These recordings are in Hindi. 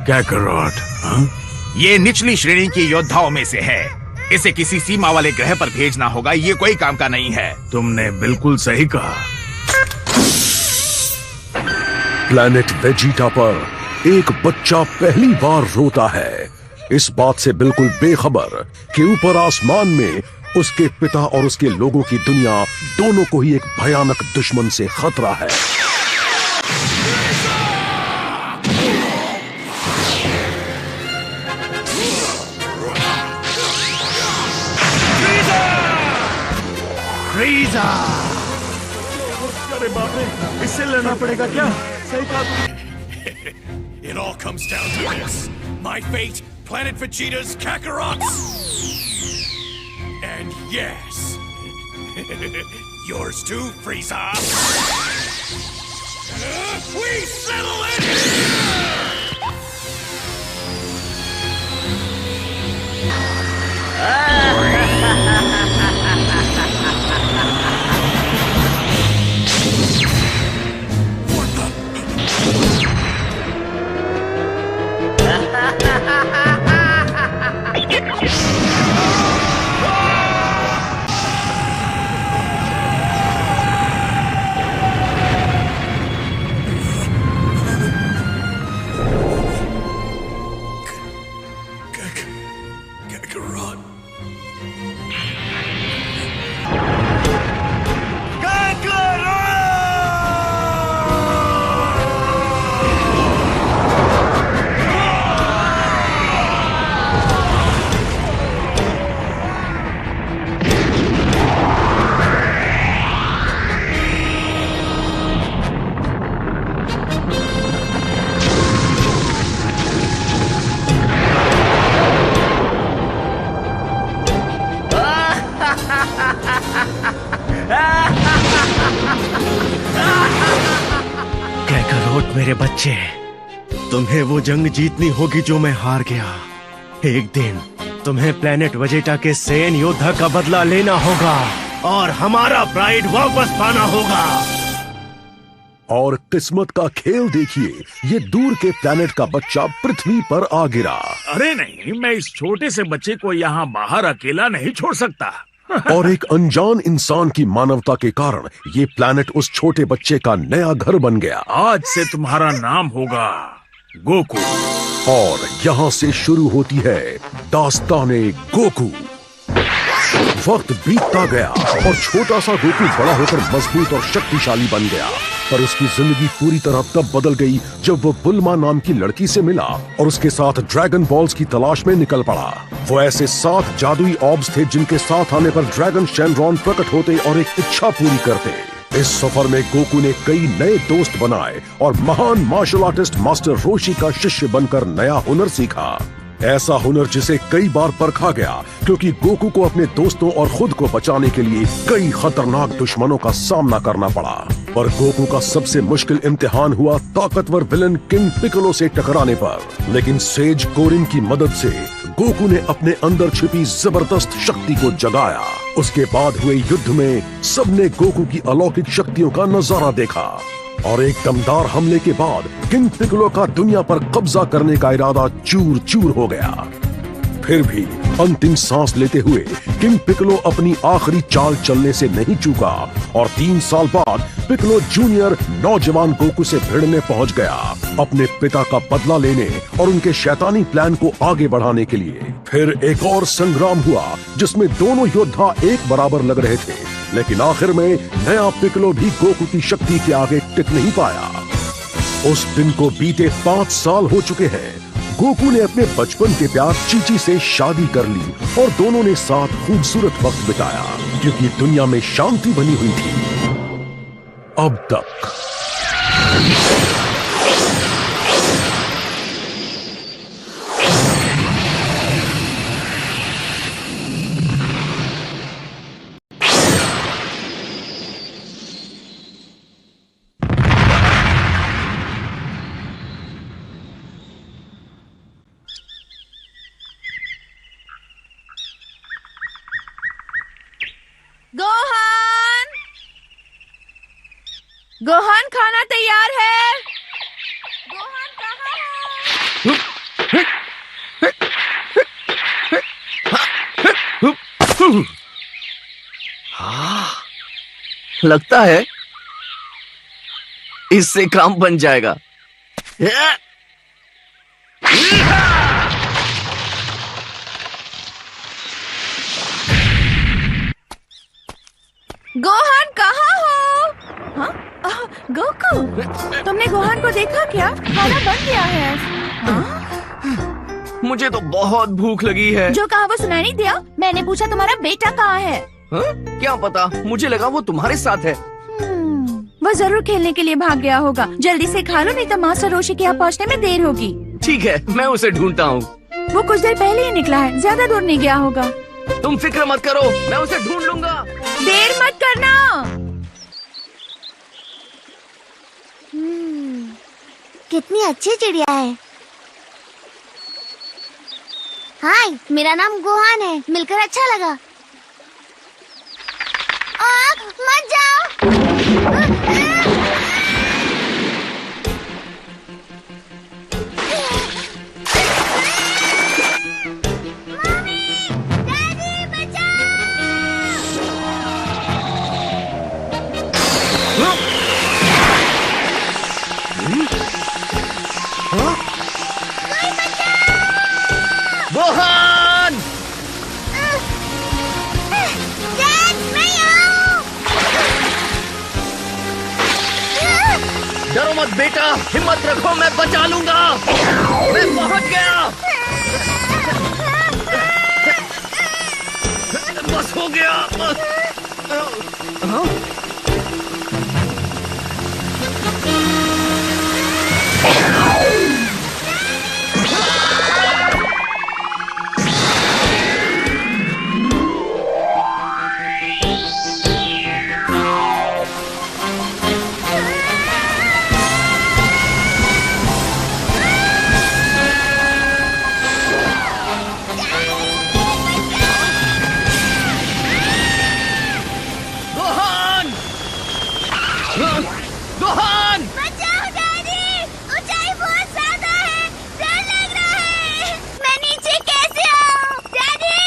कैकरॉट, हाँ? ये निचली श्रेणी के योद्धाओं में से है। इसे किसी सीमा वाले ग्रह पर भेजना होगा। ये कोई काम का नहीं है। तुमने बिल्कुल सही कहा। प्लैनेट वेजिटा पर एक बच्चा पहली बार रोता है, इस बात से बिल्कुल बेखबर कि ऊपर आसमान में उसके पिता और उसके लोगों की दुनिया दोनों को ही एक भयानक दुश्मन से खतरा है। अरे बाप रे, इससे लड़ना पड़ेगा क्या? सही कहा। It all comes down to this. My fate, Planet Vegeta's Kakarot. And yes, yours too, Frieza. We settle it Kakarot. कैकरॉट मेरे बच्चे, तुम्हें वो जंग जीतनी होगी जो मैं हार गया। एक दिन तुम्हें प्लेनेट वेजिटा के सैन योद्धा का बदला लेना होगा और हमारा प्राइड वापस पाना होगा। और किस्मत का खेल देखिए, ये दूर के प्लेनेट का बच्चा पृथ्वी पर आ गिरा। अरे नहीं, मैं इस छोटे से बच्चे को यहाँ बाहर अकेला नहीं छोड़ सकता। और एक अनजान इंसान की मानवता के कारण ये प्लैनेट उस छोटे बच्चे का नया घर बन गया। आज से तुम्हारा नाम होगा गोकू। और यहाँ से शुरू होती है दास्ताने गोकू। वक्त बीतता गया और छोटा सा गोकू बड़ा होकर मजबूत और शक्तिशाली बन गया। पर उसकी जिंदगी पूरी तरह तब बदल गई जब वो बुल्मा नाम की लड़की से मिला और उसके साथ ड्रैगन बॉल्स की तलाश में निकल पड़ा। वो ऐसे 7 जादुई ऑब्स थे जिनके साथ आने पर ड्रैगन शेनरॉन प्रकट होते और एक इच्छा पूरी करते। इस सफर में गोकू ने कई नए दोस्त बनाए और महान मार्शल आर्टिस्ट मास्टर रोशी का शिष्य बनकर नया हुनर सीखा। ऐसा हुनर जिसे कई बार परखा गया क्योंकि गोकू को अपने दोस्तों और खुद को बचाने के लिए कई खतरनाक दुश्मनों का सामना करना पड़ा। पर गोकू का सबसे मुश्किल इम्तिहान हुआ ताकतवर विलन किंग पिकोलो से टकराने पर। लेकिन सेज कोरिन की मदद से गोकू ने अपने अंदर छिपी जबरदस्त शक्ति को जगाया। उसके बाद हुए युद्ध में सबने गोकू की अलौकिक शक्तियों का नजारा देखा और एक दमदार हमले के बाद किंग पिकोलो का दुनिया पर कब्जा करने का इरादा चूर चूर हो गया। फिर भी अंतिम सांस लेते हुए किंग पिकोलो अपनी आखिरी चाल चलने से नहीं चूका और 3 साल बाद पिकोलो जूनियर नौजवान गोकू से भिड़ने पहुंच गया, अपने पिता का बदला लेने और उनके शैतानी प्लान को आगे बढ़ाने के लिए। फिर एक और संग्राम हुआ जिसमें दोनों योद्धा एक बराबर लग रहे थे, लेकिन आखिर में नया पिकोलो भी गोकू की शक्ति के आगे टिक नहीं पाया। उस दिन को बीते 5 साल हो चुके हैं। गोकू ने अपने बचपन के प्यार चीची से शादी कर ली और दोनों ने साथ खूबसूरत वक्त बिताया क्योंकि दुनिया में शांति बनी हुई थी अब तक। गोहान, गोहान खाना तैयार है। गोहान कहाँ है? लगता है इससे काम बन जाएगा। गोहान कहाँ हो? हाँ? गोकू, तुमने गोहान को देखा क्या? खाना बन गया है। हाँ? मुझे तो बहुत भूख लगी है। जो कहा वो सुनाई नहीं दिया? मैंने पूछा तुम्हारा बेटा कहाँ है? हाँ? क्या पता, मुझे लगा वो तुम्हारे साथ है। वो जरूर खेलने के लिए भाग गया होगा। जल्दी से खा लो, नहीं तो मास्टर रोशी के यहाँ पहुँचने में देर होगी। ठीक है, मैं उसे ढूंढता हूँ। वो कुछ देर पहले ही निकला है, ज्यादा दूर नहीं गया होगा। तुम फिक्र मत करो, मैं उसे ढूंढ लूंगा। देर मत करना। कितनी अच्छी चिड़िया है। हाय, मेरा नाम गोहान है, मिलकर अच्छा लगा। मत जाओ। मम्मी, डैडी, बचाओ। गोहान! डैड, मैं आऊं। डरो मत बेटा, हिम्मत रखो, मैं बचा लूंगा। मैं पहुंच गया। बस हो गया। हाँ? गोहान! गोहान! बचाओ डैडी, ऊंचाई बहुत ज्यादा है, डर लग रहा है। मैं नीचे कैसे आऊं? डैडी!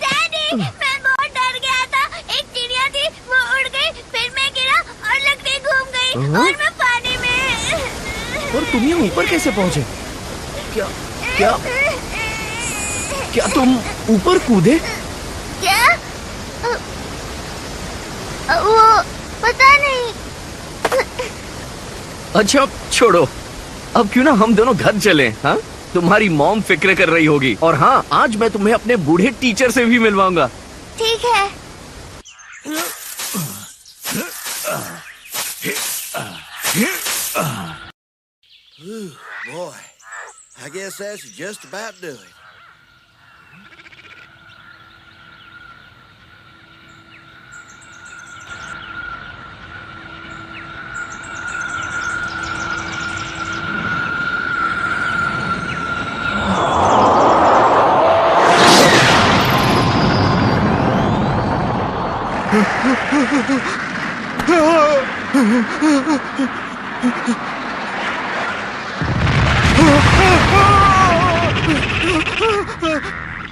डैडी, मैं बहुत डर गया था। एक चिड़िया थी, वो उड़ गई, फिर मैं गिरा और लकड़ी घूम गई और मैं पानी में। और तुम यहाँ ऊपर कैसे पहुंचे? क्या क्या क्या तुम ऊपर कूदे? क्या? वो पता नहीं। अच्छा छोड़ो, अब क्यों ना हम दोनों घर चलें, हाँ? तुम्हारी मॉम फिक्र कर रही होगी। और हाँ, आज मैं तुम्हें अपने बूढ़े टीचर से भी मिलवाऊंगा। ठीक है। Boy, I guess that's just about do it.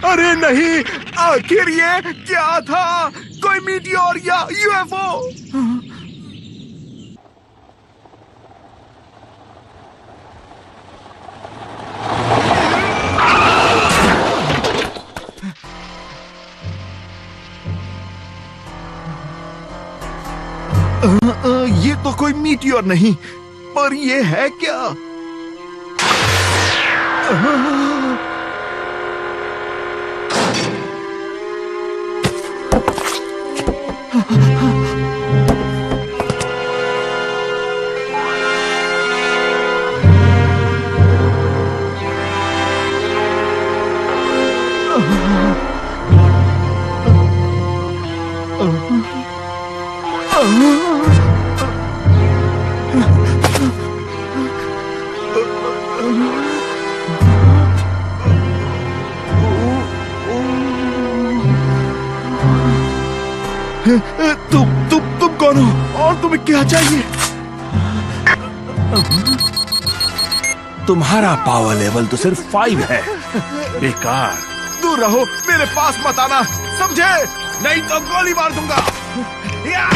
अरे नहीं, आखिर ये क्या था? कोई मीटियोर या यूएफओ? ये तो कोई मीटियोर नहीं, पर ये है क्या? तुम कौन हो और तुम्हें क्या चाहिए? तुम्हारा पावर लेवल तो सिर्फ 5 है। बेकार। दूर रहो, मेरे पास मत आना, समझे? नहीं तो गोली मार दूंगा। या!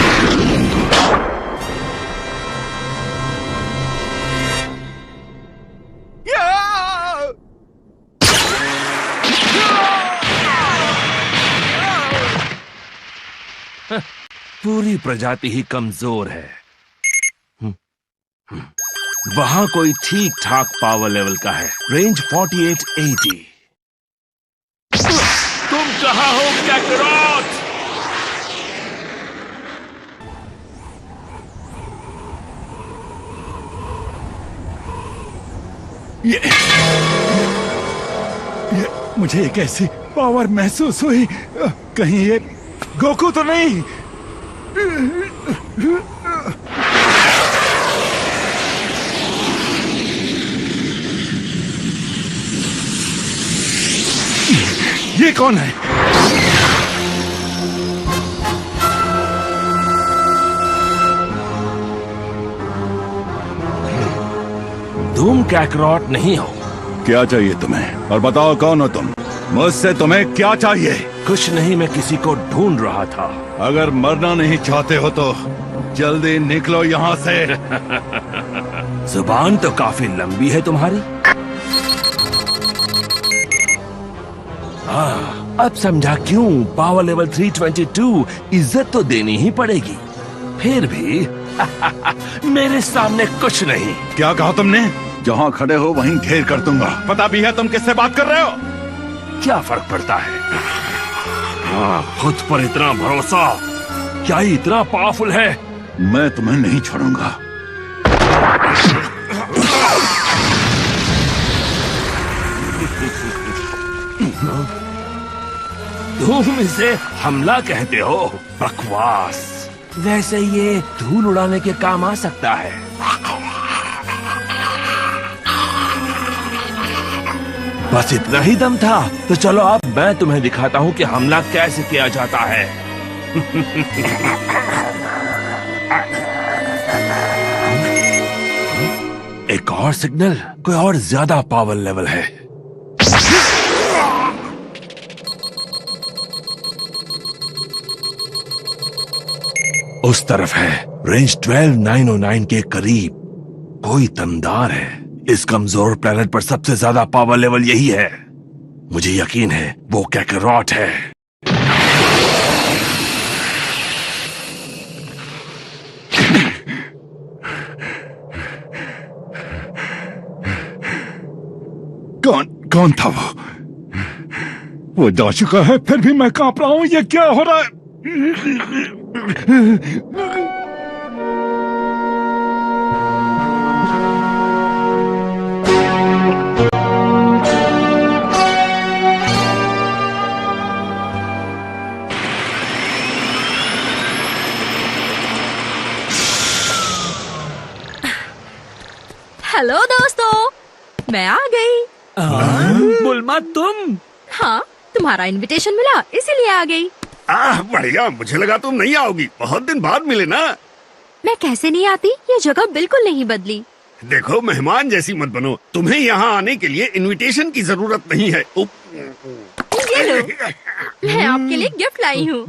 पूरी प्रजाति ही कमजोर है। वहां कोई ठीक ठाक पावर लेवल का है, रेंज 4880। तुम कहाँ हो कैकरॉट? मुझे एक ऐसी पावर महसूस हुई, कहीं ये गोकू तो नहीं? ये कौन है? तुम कैकरॉट नहीं हो। क्या चाहिए तुम्हें? और बताओ कौन हो तुम? मुझसे तुम्हें क्या चाहिए? कुछ नहीं, मैं किसी को ढूंढ रहा था। अगर मरना नहीं चाहते हो तो जल्दी निकलो यहाँ से। जुबान तो काफी लंबी है तुम्हारी। अब समझा क्यों पावर लेवल 322 इज्जत तो देनी ही पड़ेगी। फिर भी मेरे सामने कुछ नहीं। क्या कहा तुमने? जहाँ खड़े हो वहीं घेर कर दूंगा। पता भी है तुम किससे बात कर रहे हो? क्या फर्क पड़ता है? खुद पर इतना भरोसा, क्या ही इतना पावरफुल है? मैं तुम्हें नहीं छोड़ूंगा। तुम इसे हमला कहते हो? बकवास। वैसे ये धूल उड़ाने के काम आ सकता है। बस इतना ही दम था? तो चलो अब मैं तुम्हें दिखाता हूँ कि हमला कैसे किया जाता है। एक और सिग्नल, कोई और ज्यादा पावर लेवल है। उस तरफ है, रेंज 12909 के करीब कोई दमदार है। इस कमजोर प्लेनेट पर सबसे ज्यादा पावर लेवल यही है। मुझे यकीन है वो कैकरॉट है। कौन था वो जा चुका है, फिर भी मैं कांप रहा हूं। ये क्या हो रहा है? हेलो दोस्तों, मैं आ गई। बुल्मा तुम? हाँ, तुम्हारा इनविटेशन मिला इसीलिए आ गई। बढ़िया, मुझे लगा तुम नहीं आओगी। बहुत दिन बाद मिले ना। मैं कैसे नहीं आती? ये जगह बिल्कुल नहीं बदली। देखो, मेहमान जैसी मत बनो। तुम्हें यहाँ आने के लिए इनविटेशन की जरूरत नहीं है। ये लो, मैं आपके लिए गिफ्ट लाई हूँ।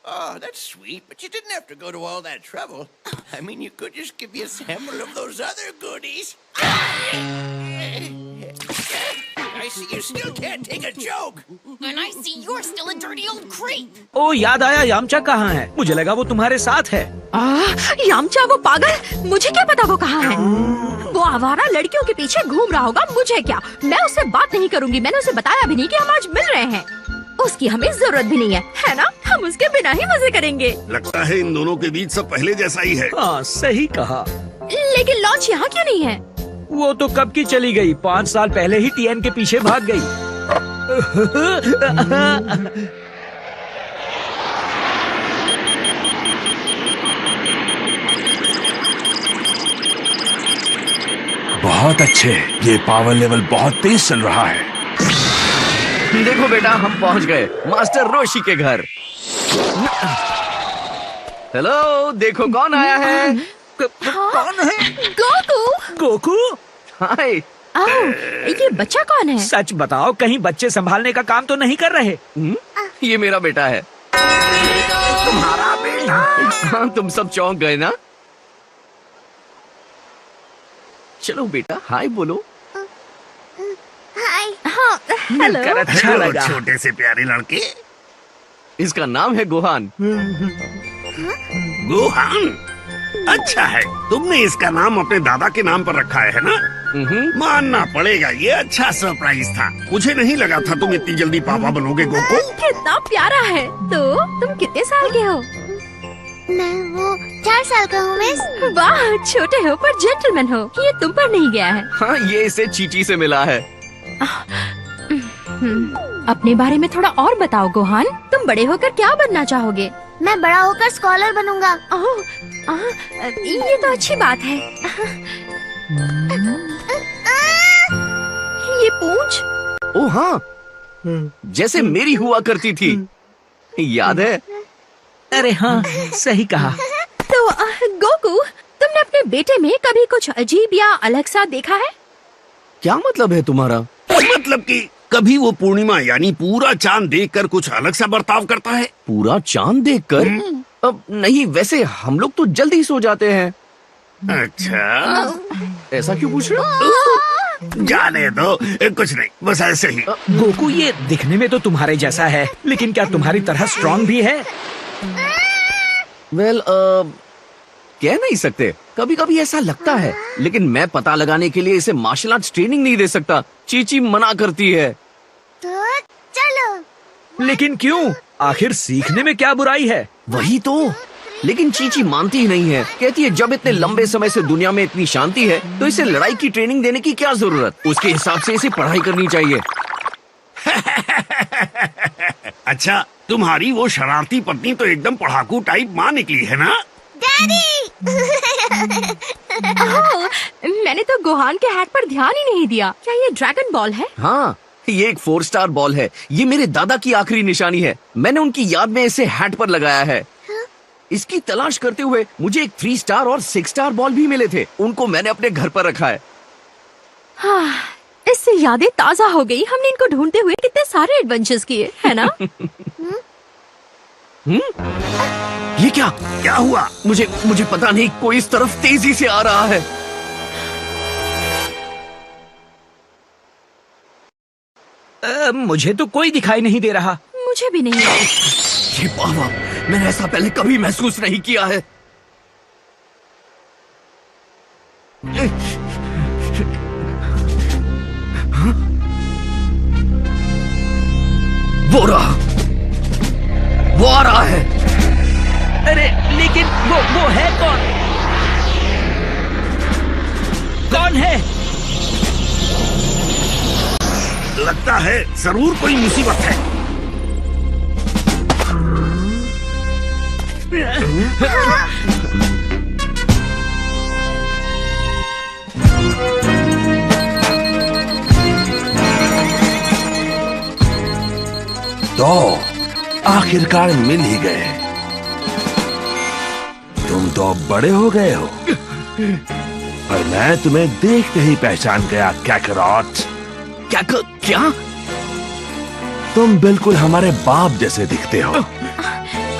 Oh, that's sweet, but you didn't have to go to all that trouble. I mean, you could just give me a sample of those other goodies. I see you still can't take a joke. And I see you're still a dirty old creep. ओ, याद आया, यामचा कहाँ है? मुझे लगा वो तुम्हारे साथ है। यामचा वो पागल, मुझे क्या पता वो कहाँ है? वो आवारा लड़कियों के पीछे घूम रहा होगा, मुझे क्या? मैं उससे बात नहीं करूंगी। मैंने उसे बताया भी नहीं कि हम आज मिल रहे हैं। उसकी हमें जरूरत भी नहीं है ना? हम उसके बिना ही मजे करेंगे। लगता है इन दोनों के बीच सब पहले जैसा ही है। हाँ, सही कहा। लेकिन लॉन्च यहाँ क्यों नहीं है? वो तो कब की चली गई, 5 साल पहले ही टीएन के पीछे भाग गई। बहुत अच्छे, ये पावर लेवल बहुत तेज चल रहा है। देखो बेटा, हम पहुंच गए मास्टर रोशी के घर। हेलो, देखो कौन आया है। कौन है? गोकू। गोकू? हाय। ये बच्चा कौन है? सच बताओ, कहीं बच्चे संभालने का काम तो नहीं कर रहे? ये मेरा बेटा है। तुम्हारा बेटा। हाँ, तुम सब चौंक गए ना? चलो बेटा, हाय बोलो। हाय। हाँ, हेलो। मिलकर अच्छा लगा। छोटे से प्यारे लड़के। इसका नाम है गोहान। गोहान, अच्छा है। तुमने इसका नाम अपने दादा के नाम पर रखा है ना? मानना पड़ेगा, ये अच्छा सरप्राइज था। मुझे नहीं लगा था तुम इतनी जल्दी पापा बनोगे गोकू। कितना प्यारा है। तो तुम कितने साल के हो? मैं वो 4 साल का हूँ मिस। वाह, छोटे हो पर जेंटलमैन हो। ये तुम पर नहीं गया है। हाँ, ये इसे चीची से मिला है। अपने बारे में थोड़ा और बताओ गोहान। तुम बड़े होकर क्या बनना चाहोगे? मैं बड़ा होकर स्कॉलर बनूंगा। ये तो अच्छी बात है। ये पूंछ। ओ हाँ, जैसे मेरी हुआ करती थी, याद है? अरे हाँ, सही कहा। तो गोकू, तुमने अपने बेटे में कभी कुछ अजीब या अलग सा देखा है? क्या मतलब है तुम्हारा? मतलब कि कभी वो पूर्णिमा यानी पूरा चांद देखकर कुछ अलग सा बर्ताव करता है। पूरा चांद देखकर? अब नहीं, वैसे हम लोग तो जल्दी सो जाते हैं। अच्छा, ऐसा क्यों पूछ रहे हो? जाने दो, कुछ नहीं, बस ऐसे ही। गोकू, ये दिखने में तो तुम्हारे जैसा है, लेकिन क्या तुम्हारी तरह स्ट्रांग भी है? वेल, कह नहीं सकते। कभी कभी ऐसा लगता है, लेकिन मैं पता लगाने के लिए इसे मार्शल आर्ट्स ट्रेनिंग नहीं दे सकता। चीची मना करती है। तो चलो। लेकिन क्यों? आखिर सीखने में क्या बुराई है? वही तो। लेकिन चीची मानती ही नहीं है। कहती है जब इतने लंबे समय से दुनिया में इतनी शांति है, तो इसे लड़ाई की ट्रेनिंग देने की क्या जरूरत? उसके हिसाब से इसे पढ़ाई करनी चाहिए। अच्छा, तुम्हारी वो शरारती पत्नी तो एकदम पढ़ाकू टाइप माँ निकली है ना? डैडी। मैंने तो गोहान के हैट पर ध्यान ही नहीं दिया। क्या ये ड्रैगन बॉल है? हाँ, ये एक 4 स्टार बॉल है। ये मेरे दादा की आखिरी निशानी है। मैंने उनकी याद में इसे हैट पर लगाया है। इसकी तलाश करते हुए मुझे एक 3 स्टार और 6 स्टार बॉल भी मिले थे। उनको मैंने अपने घर पर रखा है। हाँ, इससे यादें ताजा हो गई। हमने इनको ढूंढते हुए कितने सारे एडवेंचर्स किए, है ना? ये क्या हुआ? मुझे पता नहीं, कोई इस तरफ तेजी से आ रहा है। मुझे तो कोई दिखाई नहीं दे रहा। मुझे भी नहीं। ये बाबा, मैंने ऐसा पहले कभी महसूस नहीं किया है। वो रहा, वो आ रहा है। अरे लेकिन वो है कौन? कौन है? लगता है जरूर कोई मुसीबत है। तो आखिरकार मिल ही गए। तुम तो अब बड़े हो गए हो, और मैं तुम्हें देखते ही पहचान गया कैकरॉट। क्या? तुम बिल्कुल हमारे बाप जैसे दिखते हो।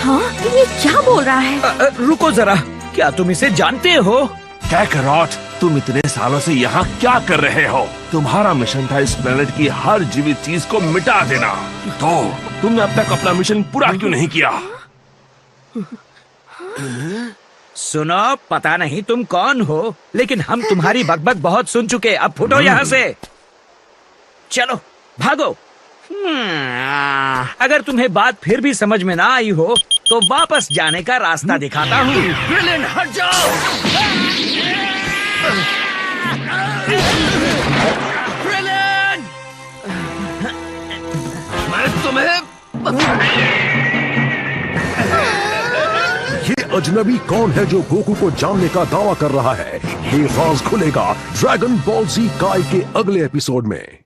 हाँ, ये क्या बोल रहा है? रुको जरा, क्या तुम इसे जानते हो? कैकरॉट, तुम इतने सालों से यहाँ क्या कर रहे हो? तुम्हारा मिशन था इस प्लेनेट की हर जीवित चीज को मिटा देना। तो तुमने अब तक अपना मिशन पूरा क्यों नहीं किया? सुनो, पता नहीं तुम कौन हो, लेकिन हम तुम्हारी बकबक बहुत सुन चुके। अब फुटो यहाँ से। चलो भागो। अगर तुम्हें बात फिर भी समझ में ना आई हो, तो वापस जाने का रास्ता दिखाता हूँ। विलेन, हट जाओ। विलेन! मैं तुम्हें ये अजनबी कौन है जो गोकू को जानने का दावा कर रहा है? ये राज खुलेगा ड्रैगन बॉल जी काई के अगले एपिसोड में।